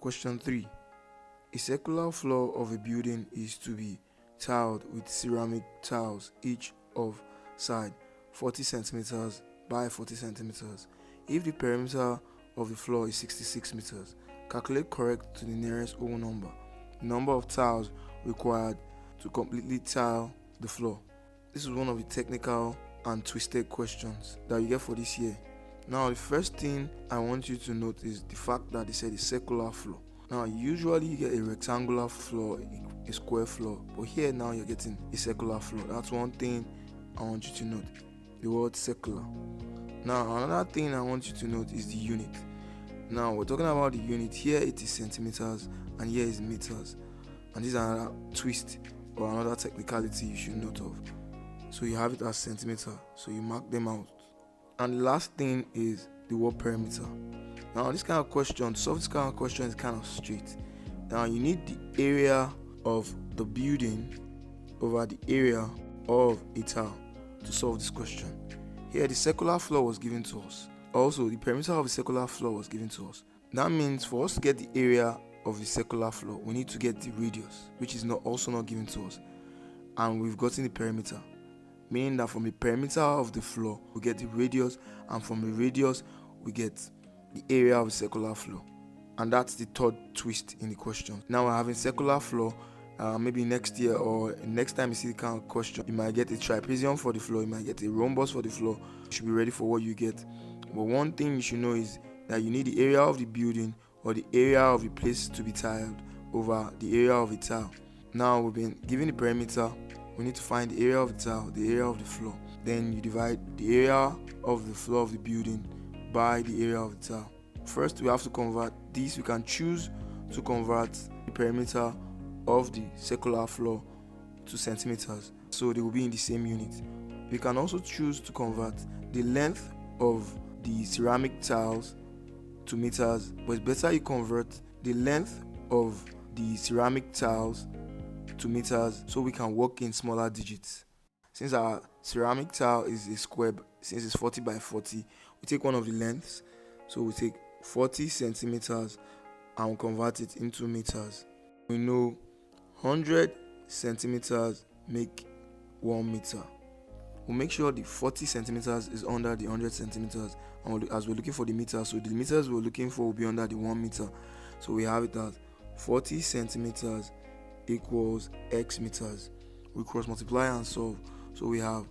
Question 3. A circular floor of a building is to be tiled with ceramic tiles, each of side 40 centimeters by 40 centimeters. If the perimeter of the floor is 66 meters, calculate correct to the nearest whole number the number of tiles required to completely tile the floor. This is one of the technical and twisted questions that you get for this year. Now, the first thing I want you to note is the fact that they said a circular floor. Now, usually you get a rectangular floor, a square floor, but here now you're getting a circular floor. That's one thing I want you to note, the word circular. Now, another thing I want you to note is the unit. Now, we're talking about the unit. Here it is centimeters and here is meters. And this is another twist or another technicality you should note of. So you have it as centimeter, so you mark them out. And the last thing is the word perimeter. Now, this kind of question, to solve this kind of question is kind of straight. Now, you need the area of the building over the area of a tile to solve this question. Here, the circular floor was given to us. Also, the perimeter of the circular floor was given to us. That means for us to get the area of the circular floor, we need to get the radius, which is also not given to us. And we've gotten the perimeter, meaning that from the perimeter of the floor, we get the radius, and from the radius, we get the area of the circular floor. And that's the third twist in the question. Now we're having circular floor. Maybe next year or next time you see the kind of question, you might get a trapezium for the floor, you might get a rhombus for the floor. You should be ready for what you get. But one thing you should know is that you need the area of the building or the area of the place to be tiled over the area of the tile. Now we've been given the perimeter, we need to find the area of the tile, the area of the floor. Then you divide the area of the floor of the building by the area of the tile. First, we have to convert this. We can choose to convert the perimeter of the circular floor to centimeters, so they will be in the same unit. We can also choose to convert the length of the ceramic tiles to meters, but it's better you convert the length of the ceramic tiles to meters so we can work in smaller digits. Since our ceramic tile is a square, since it's 40 by 40, we take one of the lengths, so we take 40 centimeters and we'll convert it into meters. We know 100 centimeters make 1 meter. We'll make sure the 40 centimeters is under the 100 centimeters, and as we're looking for the meters, so the meters we're looking for will be under the 1 meter. So we have it as 40 centimeters equals x meters. We cross multiply and solve. So we have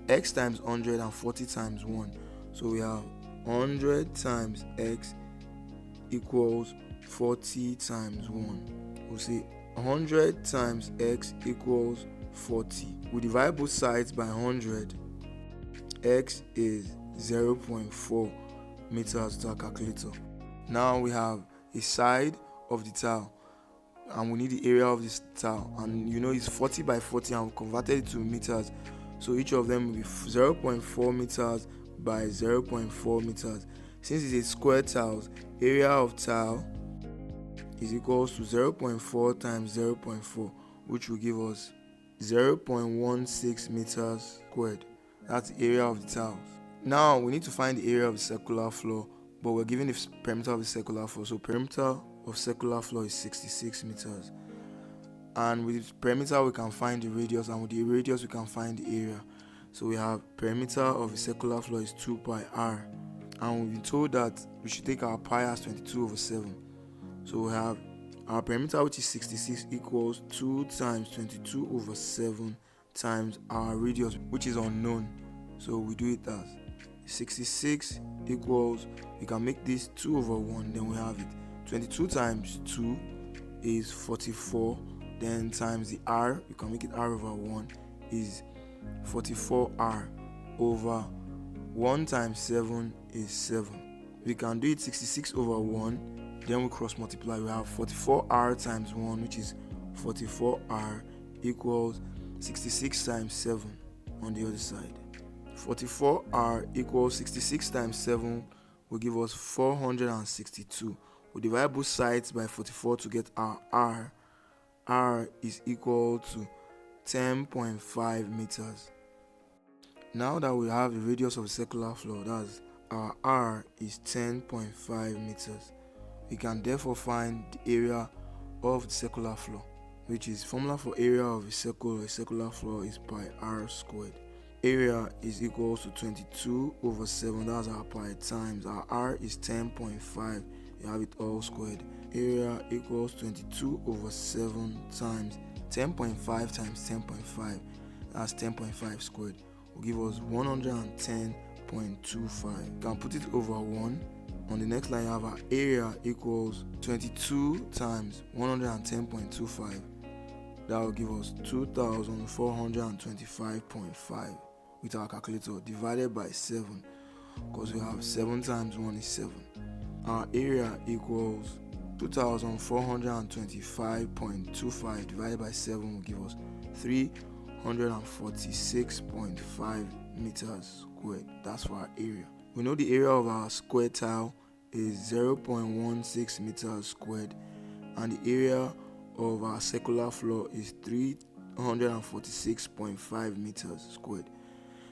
x times 100 and 40 times 1. So we have 100 times x equals 40 times 1. We'll say 100 times x equals 40. We divide both sides by 100. X is 0.4 meters to our calculator. Now we have a side of the tile and we need the area of this tile, and you know it's 40 by 40 and we converted it to meters, so each of them will be 0.4 meters by 0.4 meters. Since it's a square tile, area of tile is equals to 0.4 times 0.4, which will give us 0.16 meters squared. That's the area of the tiles. Now we need to find the area of the circular floor, but we're given the perimeter of the circular floor. So perimeter of circular floor is 66 meters. And with the perimeter we can find the radius, and with the radius we can find the area. So we have perimeter of the circular floor is 2 pi r. And we've been told that we should take our pi as 22/7. So we have our perimeter, which is 66, equals 2 times 22/7 times our radius, which is unknown. So we do it as 66 equals, we can make this 2/1, then we have it 22 times 2 is 44, then times the r, you can make it r/1, is 44r over 1 times 7 is 7. We can do it 66/1, then we cross multiply. We have 44r times 1, which is 44r, equals 66 times 7 on the other side. 44r equals 66 times 7 will give us 462. We divide both sides by 44 to get our r. R is equal to 10.5 meters. Now that we have the radius of the circular floor, that's our r is 10.5 meters. We can therefore find the area of the circular floor, which is formula for area of a circle or a circular floor is pi r squared. Area is equals to 22 over 7, that's our pi, times our r is 10.5, you have it all squared. Area equals 22 over 7 times 10.5 times 10.5, that's 10.5 squared, will give us 110.25. You can put it over 1. On the next line, you have our area equals 22 times 110.25. That will give us 2,425.5 with our calculator, divided by 7, because we have 7 times 1 is 7. Our area equals 2,425.25 divided by 7 will give us 346.5 meters squared. That's for our area. We know the area of our square tile is 0.16 meters squared, and the area of our circular floor is 346.5 meters squared.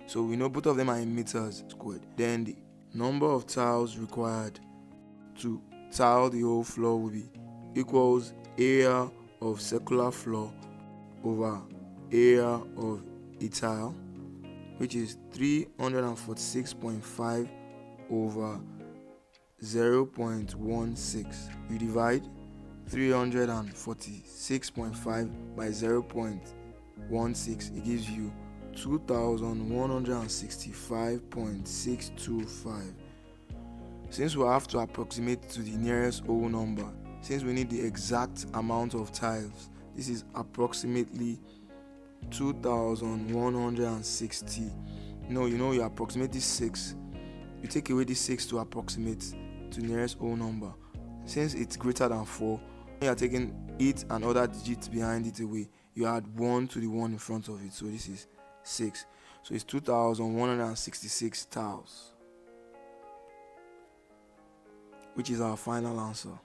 So we know both of them are in meters squared. Then the number of tiles required to tile the whole floor will be equals area of circular floor over area of a tile, which is 346.5 over 0.16. We divide 346.5 by 0.16, it gives you 2,165.625. Since we have to approximate to the nearest whole number, since we need the exact amount of tiles, this is approximately 2,160. You approximate this 6, you take away this 6 to approximate to nearest whole number. Since it's greater than 4, you are taking it and other digits behind it away, you add 1 to the one in front of it, so this is 6. So it's 2,166 tiles, which is our final answer.